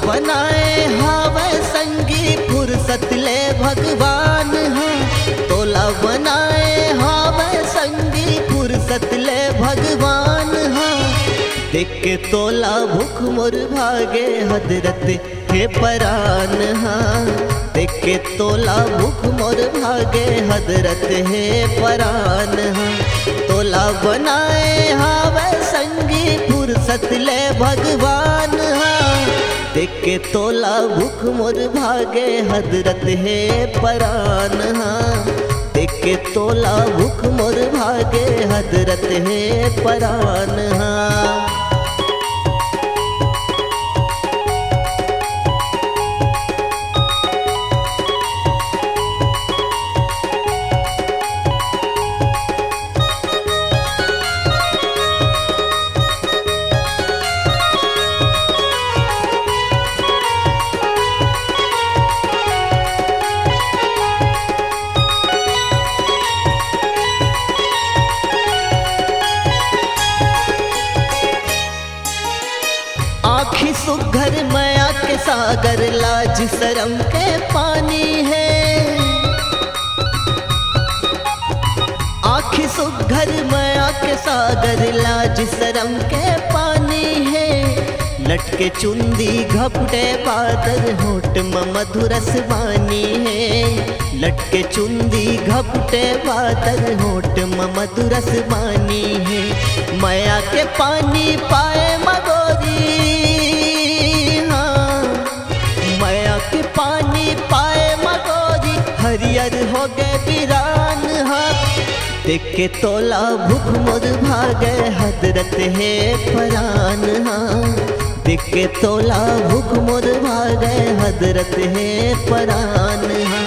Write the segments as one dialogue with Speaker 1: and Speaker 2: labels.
Speaker 1: बनाए हावे संगी फुर्सत ले भगवान हाँ। तोला बनाए हावे संगी फुर्सत ले भगवान हाँ। देख के तोला भूख मोर भागे हजरत हे परान हाँ। देख के तोला भूख मोर भागे हजरत हे परान हाँ। तोला बनाए हावे संगी फुर्सत ले भगवान हाँ। देख के तोला भूख मोर भागे हजरत हे परान हाँ। देख के तोला भूख मोर भागे हजरत हे परान हाँ। आँखी सुघर माया के सागर लाज शरम के पानी है। आँखी सुघर माया के सागर लाज शरम के पानी है। लटके चुंदी घपटे बादल होठ मधुरस बानी है। लटके चुंदी घपटे बादल होठ मधुरस बानी है। माया के पानी पाए मगोरी पानी पाए मगोरी हरियर हो गए वीरान हाँ। देख के तोला भूख मोर भागे हजरत हे परान हाँ। देख के तोला भूख मोर भागे हजरत हे परान हाँ।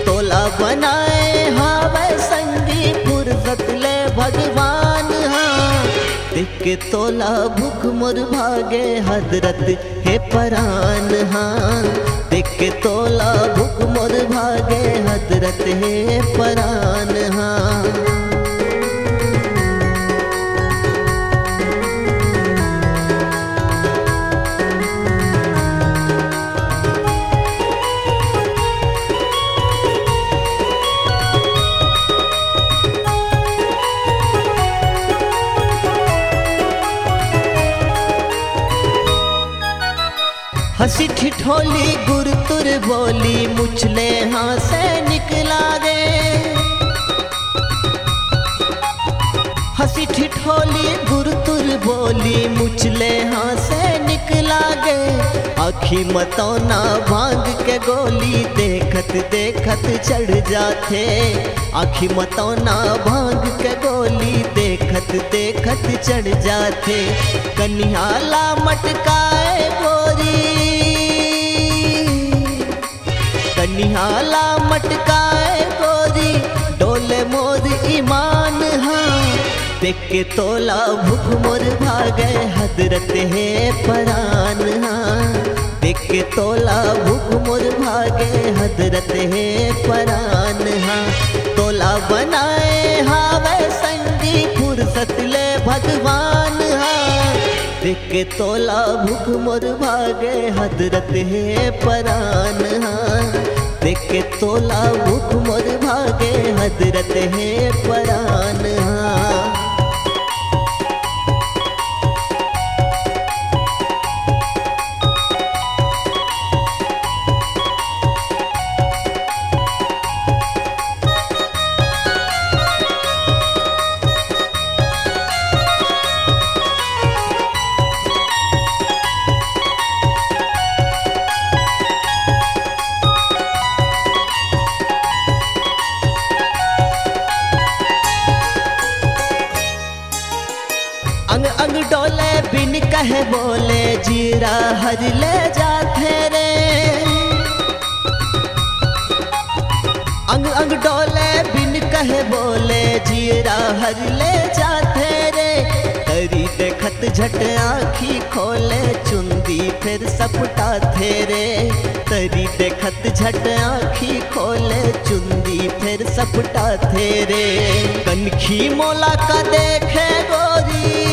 Speaker 1: तोला बनाए हावे संगी फुर्सत ले भगवान हाँ। देख के तोला भूख मोर भागे हजरत हे परान हाँ। देख के तोला भूख मोर भागे हजरत हे परान हाँ। हंसी ठिठोली गुरतुर बोली मुछले हाँ से निकला गे। हंसी ठिठोली गुरतुर बोली मुछले हाँ से निकला गे। आखी मतौना भांग के गोली देखत देखत चढ़ जाते। आखी मतौना भांग के गोली देखत देखत चढ़ जाते। कन्हैया मटकाए गोरी कन्हैया मटकाए गोरी डोले मोर ईमान हाँ। देख के तोला भूख मोर भागे हजरत हे परान हाँ। देख के तोला भूख मोर भागे हजरत हे परान हाँ। तोला बनाए हावे संगी फुर्सत ले भगवान हाँ। देख के तोला भूख मोर भागे हजरत हे परान हाँ। देख के तोला भूख मोर भागे हजरत हे परान हाँ। अंग अंग डोले बिन कहे बोले जीरा हर ले जाते रे। अंग अंग डोले बिन कहे बोले जीरा हर ले जाते रे। तरी देखत झट आँखी खोले चुंदी फिर सपटा थे रे। तरी देखत झट आँखी खोले चुंदी फिर सपटा थे रे। कनखी मोला का देखे गोरी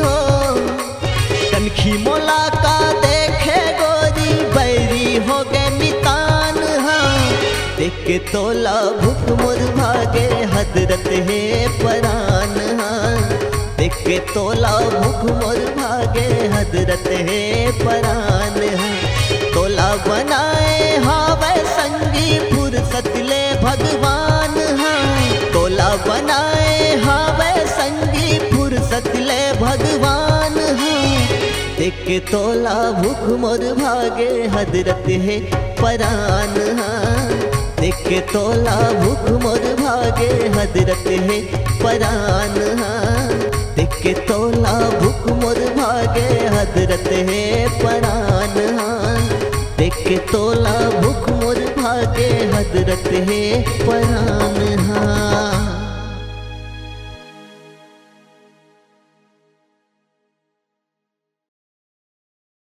Speaker 1: हो कनखी मोला का देख देख के तोला भूख मोर भागे हजरत है परान हाँ। देख के तोला भूख मोर भागे हजरत है परान हाँ। तोला बनाए हावे संगी फुर्सत ले भगवान हाँ। तोला बनाए हावे संगी फुर्सत ले भगवान हाँ। देख के तोला भूख मोर भागे हजरत है परान हाँ। देख के तोला भूख मोर भागे हजरत है परान हाँ। देख के तोला भूख मोर भागे हजरत है परान हाँ। देख के तोला भूख मोर भागे हजरत है परान हाँ।